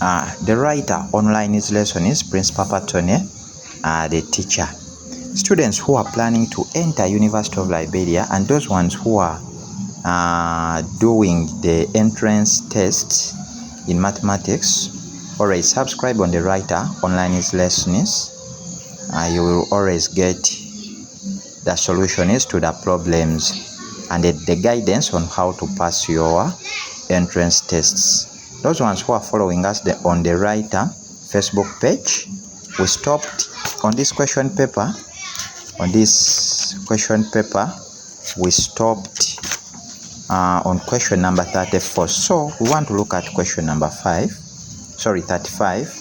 The writer online his lesson is Prince Papa Tonny, the teacher. Students who are planning to enter University of Liberia and those ones who are doing the entrance tests in mathematics, always subscribe on the writer online his lessons. You will always get the solutions to the problems and the guidance on how to pass your entrance tests. Those ones who are following us on the writer Facebook page, we stopped on this question paper. We stopped on question number 34. So we want to look at question number 35,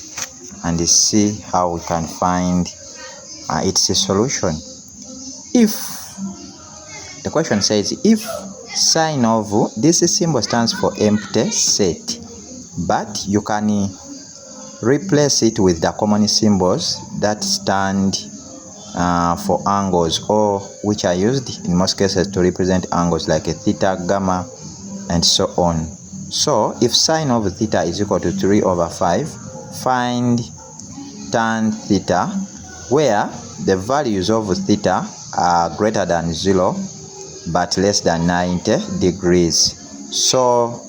and see how we can find its solution. If the question says, if sign of this symbol stands for empty set, but you can replace it with the common symbols that stand for angles, or which are used in most cases to represent angles, like a theta, gamma, and so on. So if sine of theta is equal to 3/5, find tan theta, where the values of theta are greater than 0 but less than 90 degrees. So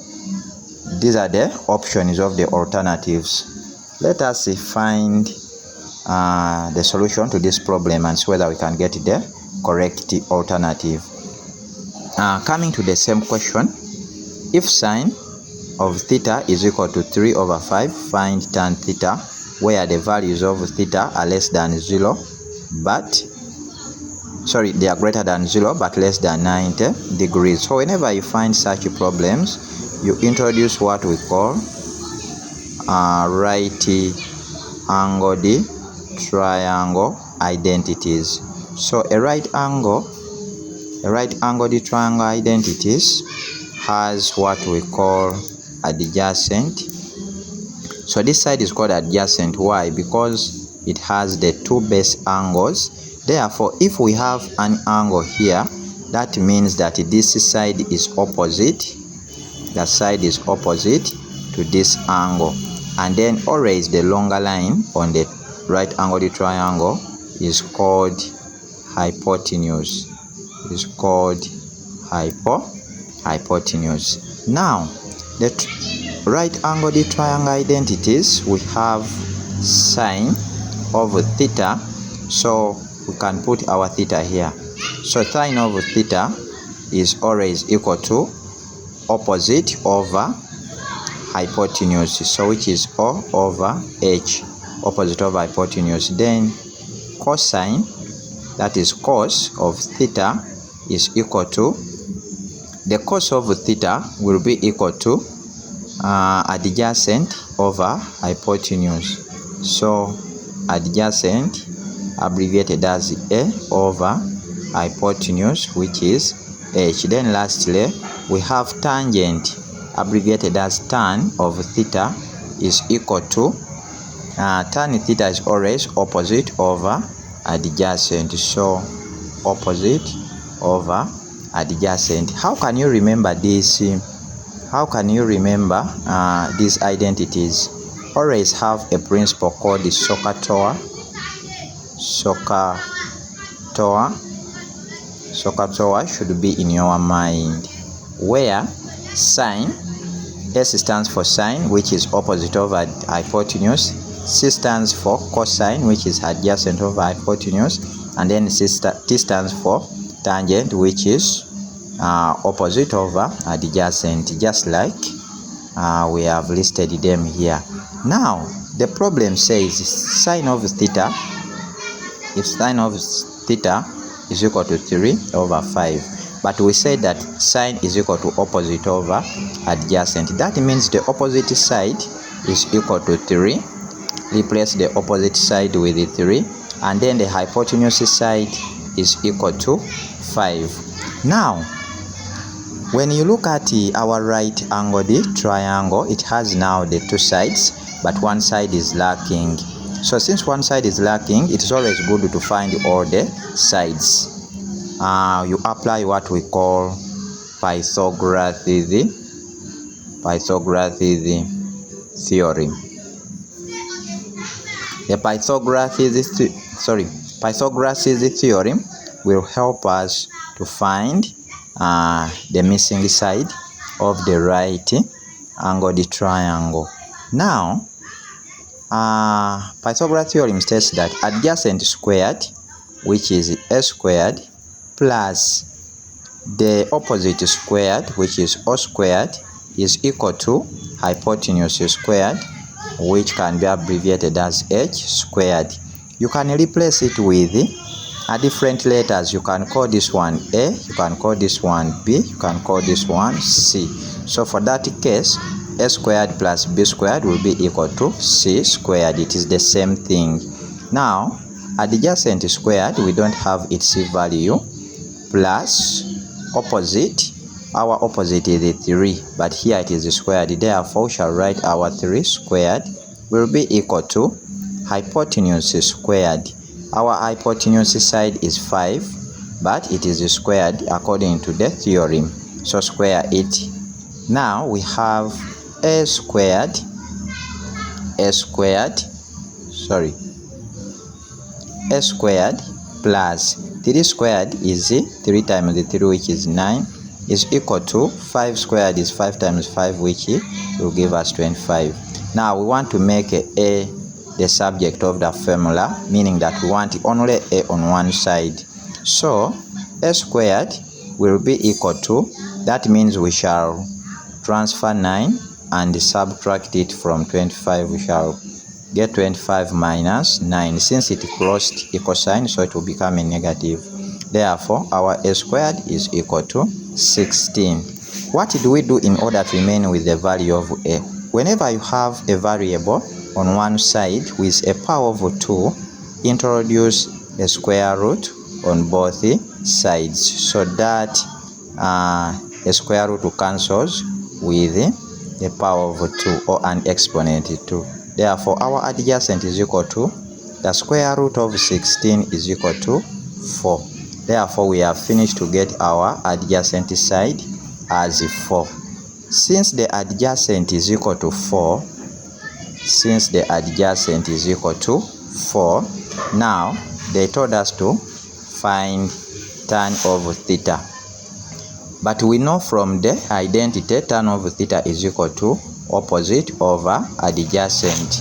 these are the options of the alternatives. Let us find the solution to this problem and see whether we can get the correct alternative. Coming to the same question, if sine of theta is equal to 3/5, find tan theta, where the values of theta are less than 0 but they are greater than 0 but less than 90 degrees. So whenever you find such problems, you introduce what we call right-angled triangle identities. So a right-angled triangle identities has what we call adjacent. So this side is called adjacent. Why? Because it has the two base angles. Therefore, if we have an angle here, that means that this side is opposite. The side is opposite to this angle, and then always the longer line on the right angled triangle is called hypotenuse. Hypotenuse. Now, the right angled triangle identities, we have sine of theta. So we can put our theta here. So sine of theta is always equal to opposite over hypotenuse, so which is O over H, opposite over hypotenuse. Then cosine, that is cos of theta, is equal to, the cos of theta will be equal to adjacent over hypotenuse. So adjacent, abbreviated as A over hypotenuse, which is H. Then lastly, we have tangent, abbreviated as tan of theta, is equal to tan theta is always opposite over adjacent. So opposite over adjacent. How can you remember this? How can you remember these identities? Always have a principle called the SOHCAHTOA should be in your mind, where sine, S stands for sine, which is opposite over hypotenuse. C stands for cosine, which is adjacent over hypotenuse, and then T stands for tangent, which is opposite over adjacent, just like we have listed them here. Now the problem says sine of theta, if sine of theta is equal to 3/5, but we said that sine is equal to opposite over adjacent. That means the opposite side is equal to 3. Replace the opposite side with 3, and then the hypotenuse side is equal to 5. Now when you look at our right angled triangle, it has now the two sides, but one side is lacking. So since one side is lacking, it is always good to find all the sides. You apply what we call Pythagoras theorem. The Pythagoras' theorem will help us to find the missing side of the right angled triangle. Now, Pythagoras theorem states that adjacent squared, which is a squared, plus the opposite squared, which is o squared, is equal to hypotenuse squared, which can be abbreviated as h squared. You can replace it with different letters. You can call this one a, you can call this one b, you can call this one c. So for that case, a squared plus b squared will be equal to c squared. It is the same thing. Now, adjacent squared, we don't have its value, plus opposite, our opposite is 3, but here it is squared. Therefore, we shall write our 3 squared will be equal to hypotenuse squared. Our hypotenuse side is 5, but it is squared according to the theorem. So square it. Now we have a squared plus 3 squared is 3 times 3, which is 9, is equal to 5 squared is 5 times 5, which will give us 25. Now we want to make a the subject of the formula, meaning that we want only a on one side. So a squared will be equal to, that means we shall transfer 9 and subtract it from 25. We shall get 25 minus 9. Since it crossed a cosine, so it will become a negative. Therefore, our a squared is equal to 16. What do we do in order to remain with the value of a? Whenever you have a variable on one side with a power of 2, introduce a square root on both sides, so that a square root cancels with a power of 2 or an exponent 2. Therefore, our adjacent is equal to the square root of 16 is equal to 4. Therefore, we have finished to get our adjacent side as 4. Since the adjacent is equal to 4, now they told us to find tan of theta. But we know from the identity, tan of theta is equal to opposite over adjacent.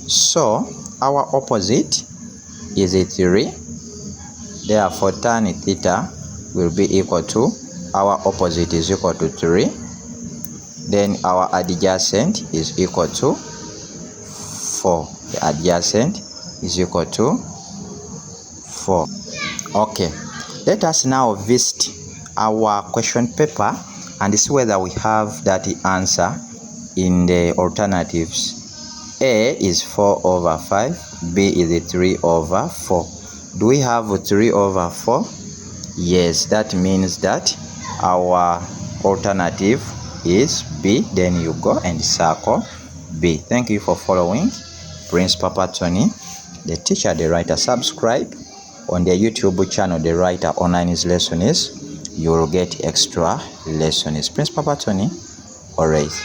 So our opposite is 3. Therefore, tan theta will be equal to, our opposite is equal to 3. Then our adjacent is equal to 4. The adjacent is equal to 4. Okay, let us now visit our question paper and see whether we have that answer in the alternatives. A is 4 over 5, B is 3 over 4. Do we have 3 over 4? Yes, that means that our alternative is B. Then you go and circle B. Thank you for following Prince Papa Tonny, the teacher, the writer. Subscribe on the YouTube channel, the writer online his lessons. You will get extra lessons. Prince Papa Tonny, always.